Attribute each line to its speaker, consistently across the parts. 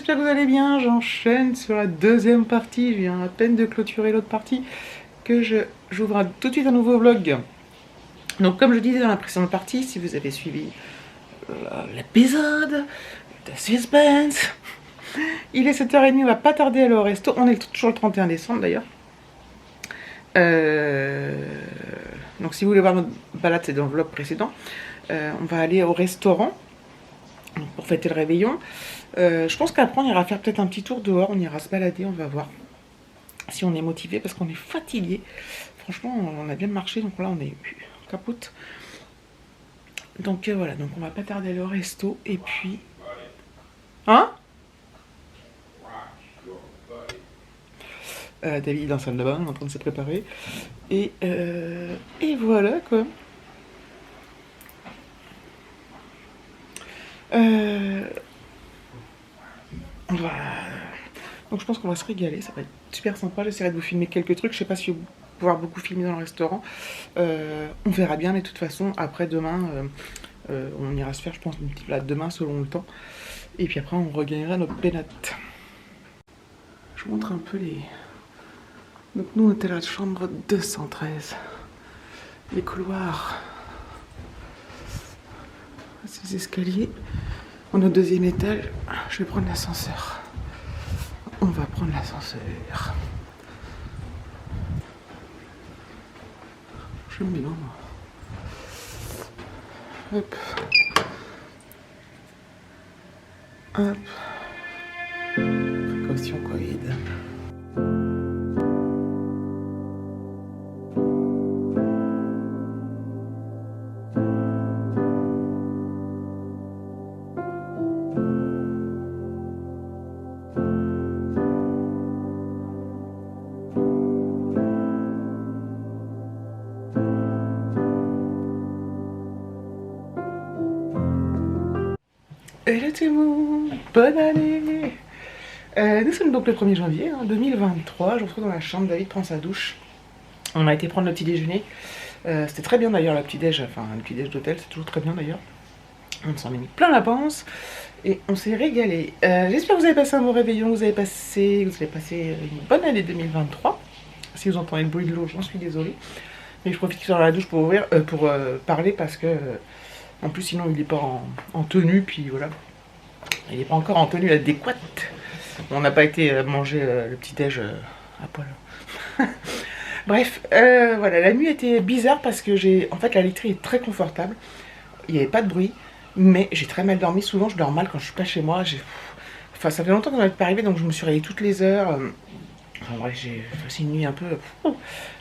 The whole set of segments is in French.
Speaker 1: j'espère que vous allez bien. J'enchaîne sur la deuxième partie. Je viens à peine de clôturer l'autre partie que j'ouvre tout de suite un nouveau vlog. Donc comme je disais dans la précédente partie, si vous avez suivi l'épisode de Suspense, il est 7h30, on va pas tarder à aller au resto. On est toujours le 31 décembre d'ailleurs. Donc si vous voulez voir notre balade, c'est dans le vlog précédent. On va aller au restaurant pour fêter le réveillon. Je pense qu'après on ira faire peut-être un petit tour dehors, on ira se balader, on va voir si on est motivé parce qu'on est fatigué. Franchement, on a bien marché, donc là on est capote. Donc voilà, donc on va pas tarder à aller au resto et puis... Hein? David est dans la salle de bain, en train de se préparer. Et voilà quoi. On va... Donc je pense qu'on va se régaler, ça va être super sympa. J'essaierai de vous filmer quelques trucs. Je sais pas si vous pouvoir beaucoup filmer dans le restaurant. On verra bien, mais de toute façon, après demain, on ira se faire, je pense, une petite balade demain selon le temps. Et puis après, on regagnera notre pénate. Je vous montre un peu les... Donc nous, on était à la chambre 213. Les couloirs. Ces escaliers. On est au deuxième étage. Je vais prendre l'ascenseur. On va prendre l'ascenseur. J'aime bien, moi. Hop. Hop. Précaution Covid. Hello tout le monde, bonne année. Nous sommes donc le 1er janvier 2023, je me retrouve dans la chambre, David prend sa douche. On a été prendre le petit déjeuner, c'était très bien d'ailleurs le petit déj, enfin le petit déj d'hôtel, c'est toujours très bien d'ailleurs. On s'en est mis plein la panse et on s'est régalé. J'espère que vous avez passé un bon réveillon, vous avez passé une bonne année 2023. Si vous entendez le bruit de l'eau, j'en suis désolée. Mais je profite qu'il soit dans la douche pour parler parce que... en plus, sinon, il n'est pas en tenue, puis voilà. Il n'est pas encore en tenue adéquate. On n'a pas été manger le petit-déj à poil. Bref, voilà, la nuit était bizarre parce que en fait, la literie est très confortable. Il n'y avait pas de bruit, mais j'ai très mal dormi. Souvent, je dors mal quand je suis pas chez moi. Enfin, ça fait longtemps qu'on n'avait pas arrivé, donc je me suis réveillée toutes les heures. Enfin bref, j'ai passé une nuit un peu...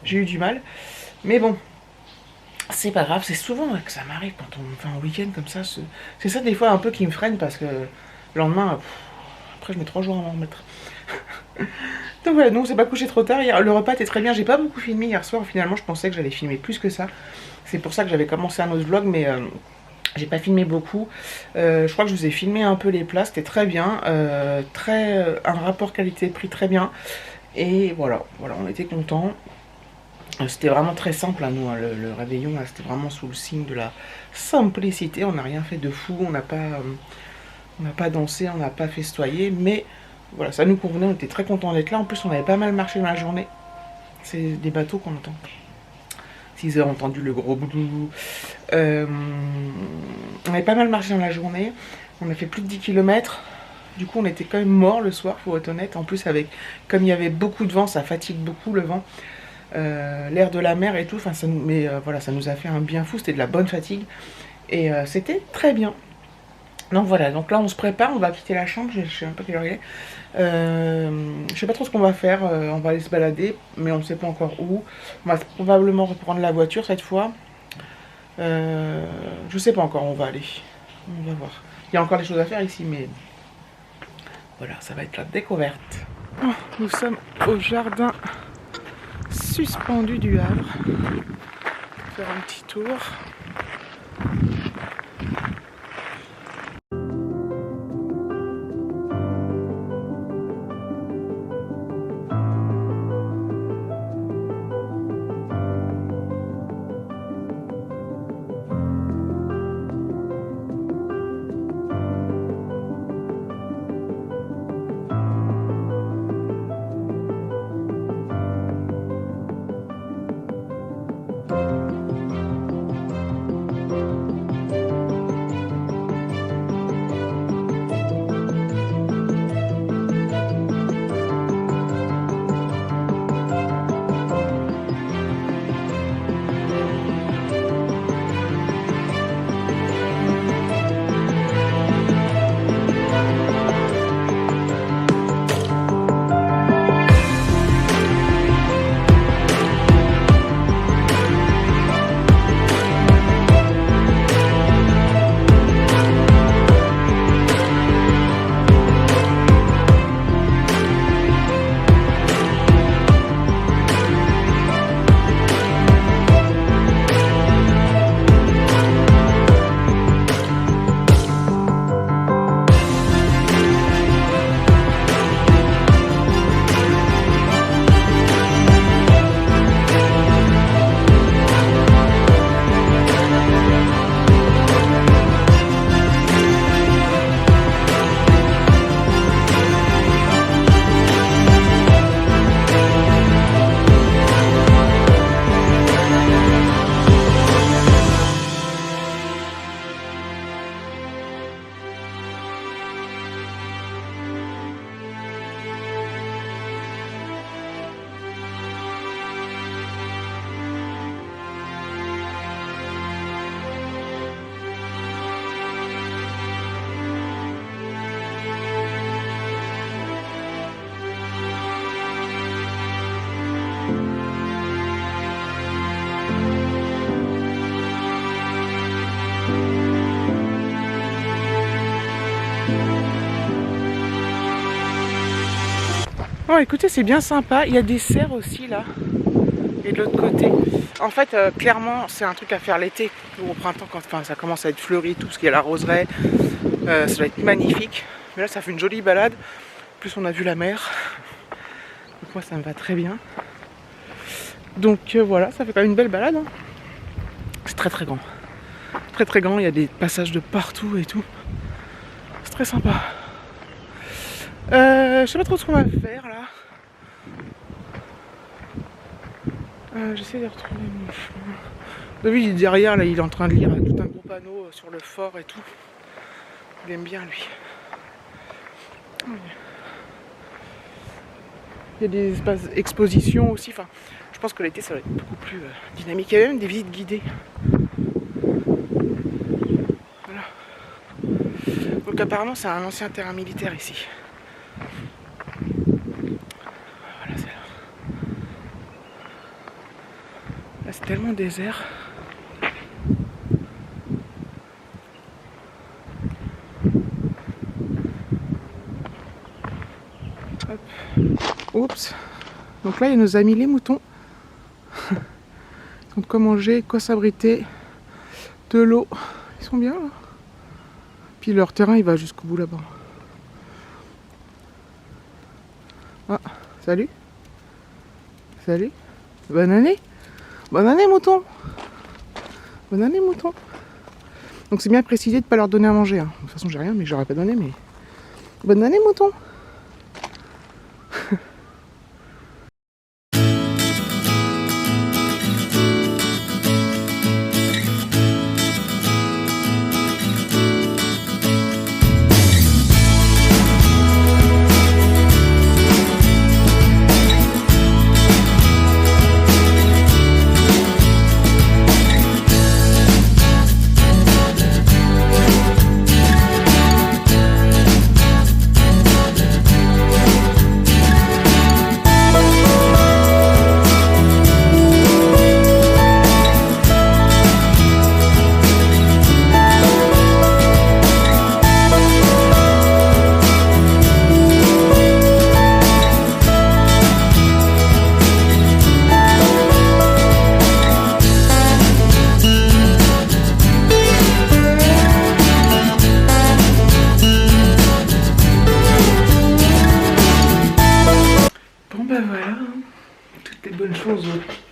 Speaker 1: j'ai eu du mal. Mais bon... c'est pas grave, c'est souvent que ça m'arrive quand on fait un week-end comme ça. C'est ça des fois un peu qui me freine parce que le lendemain, après je mets 3 jours à m'en remettre. Donc voilà, nous on s'est pas couché trop tard hier. Le repas était très bien, j'ai pas beaucoup filmé hier soir. Finalement, je pensais que j'allais filmer plus que ça. C'est pour ça que j'avais commencé un autre vlog, mais j'ai pas filmé beaucoup. Je crois que je vous ai filmé un peu les plats, c'était très bien. Un rapport qualité-prix très bien. Et voilà, on était contents. C'était vraiment très simple à nous, hein, le réveillon, c'était vraiment sous le signe de la simplicité. On n'a rien fait de fou, on n'a pas dansé, on n'a pas festoyé, mais voilà, ça nous convenait, on était très contents d'être là. En plus, on avait pas mal marché dans la journée. C'est des bateaux qu'on entend. Si vous avez entendu le gros boulou. On avait pas mal marché dans la journée, on a fait plus de 10 km. Du coup, on était quand même morts le soir, faut être honnête. En plus, comme il y avait beaucoup de vent, ça fatigue beaucoup le vent. L'air de la mer et tout, enfin, voilà, ça nous a fait un bien fou, c'était de la bonne fatigue et c'était très bien. Donc voilà, donc là on se prépare, on va quitter la chambre, je sais même pas quelle heure il est. Je sais pas trop ce qu'on va faire, on va aller se balader, mais on ne sait pas encore où. On va probablement reprendre la voiture cette fois. Je sais pas encore où on va aller, on va voir. Il y a encore des choses à faire ici, mais voilà, ça va être la découverte. Oh, nous sommes au jardin suspendu du Havre. Faire un petit tour. Bon, écoutez, c'est bien sympa. Il y a des cerfs aussi là. Et de l'autre côté. En fait, clairement, c'est un truc à faire l'été ou au printemps quand ça commence à être fleuri, tout ce qui est la roseraie. Ça va être magnifique. Mais là, ça fait une jolie balade. En plus, on a vu la mer. Donc moi, ça me va très bien. Donc voilà, ça fait quand même une belle balade. Hein. C'est très très grand. Très très grand, il y a des passages de partout et tout. C'est très sympa. Je sais pas trop ce qu'on va faire là. J'essaie de retrouver mon chemin. David il est derrière, là il est en train de lire tout un gros panneau sur le fort et tout. Il aime bien lui. Il y a des espaces expositions aussi. Enfin, je pense que l'été ça va être beaucoup plus dynamique. Il y a même des visites guidées. Voilà. Donc apparemment c'est un ancien terrain militaire ici. Voilà, c'est là. Là c'est tellement désert. Hop. Oups. Donc là il y a nos amis les moutons. Ils ont de quoi manger, de quoi s'abriter, de l'eau. Ils sont bien là. Puis leur terrain il va jusqu'au bout là-bas. Ah, salut. Salut. Bonne année. Bonne année mouton. Bonne année mouton. Donc c'est bien précisé de ne pas leur donner à manger. Hein. De toute façon j'ai rien mais j'aurais pas donné mais. Bonne année mouton.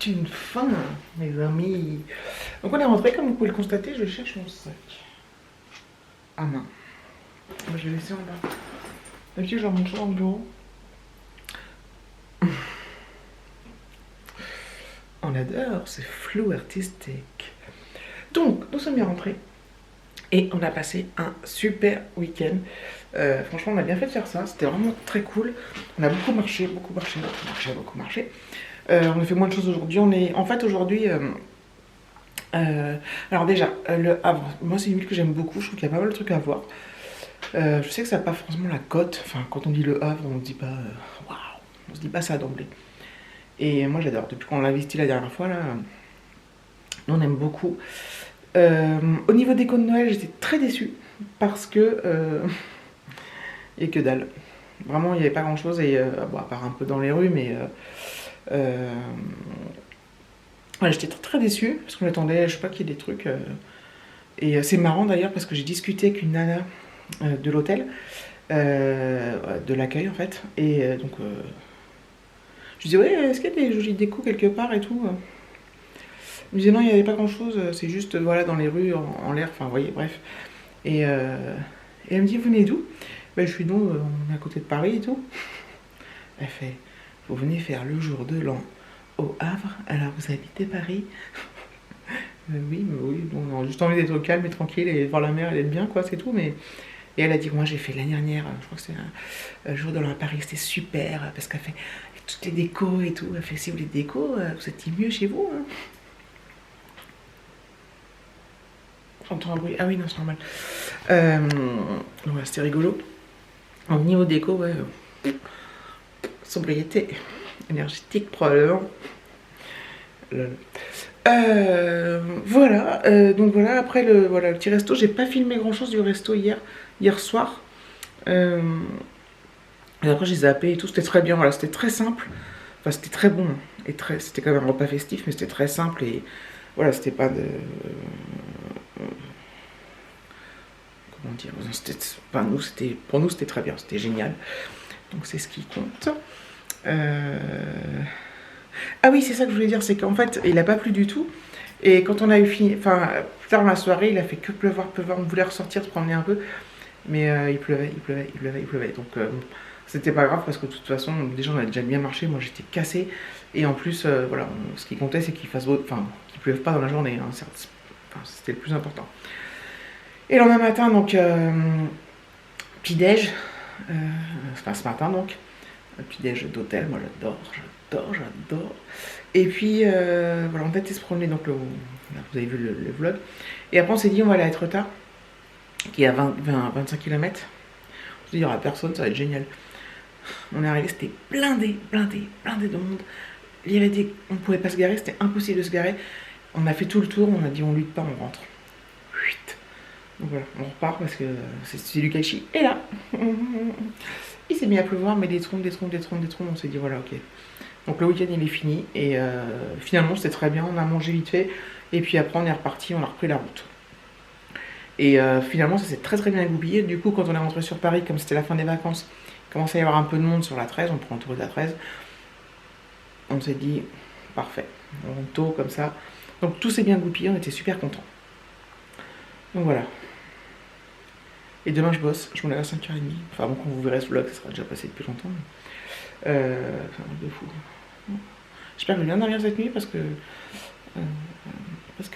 Speaker 1: Une fin, mes amis. Donc on est rentré, comme vous pouvez le constater, je cherche mon sac. Ah non. Je vais laisser en bas. D'habitude, je remonte toujours dans le bureau. On adore, c'est flou artistique. Donc, nous sommes bien rentrés. Et on a passé un super week-end. Franchement, on a bien fait de faire ça. C'était vraiment très cool. On a beaucoup marché. On a fait moins de choses aujourd'hui. En fait aujourd'hui. Alors déjà, le Havre. Moi, c'est une ville que j'aime beaucoup. Je trouve qu'il y a pas mal de trucs à voir. Je sais que ça n'a pas forcément la cote. Enfin, quand on dit le Havre, on ne se dit pas waouh. On se dit pas ça d'emblée. Et moi, j'adore. Depuis qu'on l'a visité la dernière fois là, on aime beaucoup. Au niveau des déco de Noël, j'étais très déçue parce que il n'y a que dalle. Vraiment, il n'y avait pas grand chose et bon, à part un peu dans les rues, mais ouais, j'étais très déçue parce qu'on attendait, je sais pas, qu'il y ait des trucs. Et c'est marrant d'ailleurs parce que j'ai discuté avec une nana de l'hôtel, de l'accueil en fait, et donc je disais ouais, est-ce qu'il y a des jolies déco quelque part et tout. Il me disait non, il n'y avait pas grand chose, c'est juste voilà dans les rues, en l'air, enfin vous voyez, bref. Et elle me dit vous venez d'où? Ben, je suis non, on est à côté de Paris et tout. Elle fait vous venez faire le jour de l'an au Havre, alors vous habitez Paris? Oui, on a juste envie d'être calme et tranquille et de voir la mer et d'être bien quoi, c'est tout. Mais et elle a dit moi j'ai fait l'année dernière, je crois que c'est un jour de l'an à Paris, c'était super parce qu'elle fait toutes les décos et tout. Elle fait si vous voulez des décos, vous étiez mieux chez vous. Hein. J'entends un bruit. Ah oui, non, c'est normal. Ouais, c'était rigolo. Au niveau déco, ouais. Sobriété énergétique, probablement. Voilà. Donc voilà, après le petit resto, j'ai pas filmé grand chose du resto hier soir. Et après j'ai zappé et tout, c'était très bien, voilà, c'était très simple. Enfin c'était très bon, et c'était quand même un repas festif, mais c'était très simple et voilà, c'était pas de... Comment dire, enfin, pour nous c'était très bien, c'était génial. Donc c'est ce qui compte. Ah oui, c'est ça que je voulais dire, c'est qu'en fait, il a pas plu du tout. Et quand on a eu fini, enfin, plus tard dans la soirée, il a fait que pleuvoir, pleuvoir. On voulait ressortir, se promener un peu, mais il pleuvait, il pleuvait, il pleuvait, il pleuvait. Donc, bon, c'était pas grave parce que de toute façon, déjà, on a déjà bien marché. Moi, j'étais cassée. Et en plus, voilà, ce qui comptait, c'est qu'il fasse beau, enfin, qu'il pleuve pas dans la journée. Hein, enfin, c'était le plus important. Et le lendemain matin, donc, petit-déj, enfin, ce matin, donc, petit-déj d'hôtel. Moi, j'adore, j'adore, j'adore. Et puis, voilà, on a été se promener, donc là, vous avez vu le vlog. Et après, on s'est dit, on va aller à Etretat, qui est à 25 km. On s'est dit, il n'y aura personne, ça va être génial. On est arrivé, c'était blindé, blindé, blindé de monde. Il y avait on ne pouvait pas se garer, c'était impossible de se garer. On a fait tout le tour, on a dit, on lutte pas, on rentre. Donc voilà, on repart parce que c'est du gâchis. Et là, il s'est mis à pleuvoir, mais des trompes, des trompes, des trompes, des trompes. On s'est dit, voilà, ok. Donc le week-end il est fini et finalement c'était très bien, on a mangé vite fait et puis après on est reparti, on a repris la route. Et finalement ça s'est très très bien goupillé. Du coup quand on est rentré sur Paris, comme c'était la fin des vacances, il commençait à y avoir un peu de monde sur la 13, on prend autour de la 13. On s'est dit parfait, on rentre tôt comme ça. Donc tout s'est bien goupillé, on était super contents. Donc voilà. Et demain je bosse, je me lève à 5h30. Enfin bon, quand vous verrez ce vlog, ça sera déjà passé depuis longtemps. C'est un truc de fou. J'espère que je vais bien dormir cette nuit parce que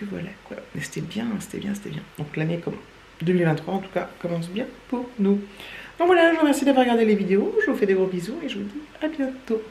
Speaker 1: voilà quoi. Mais c'était bien, c'était bien, c'était bien. Donc l'année comme 2023 en tout cas commence bien pour nous. Donc voilà, je vous remercie d'avoir regardé les vidéos, je vous fais des gros bisous et je vous dis à bientôt.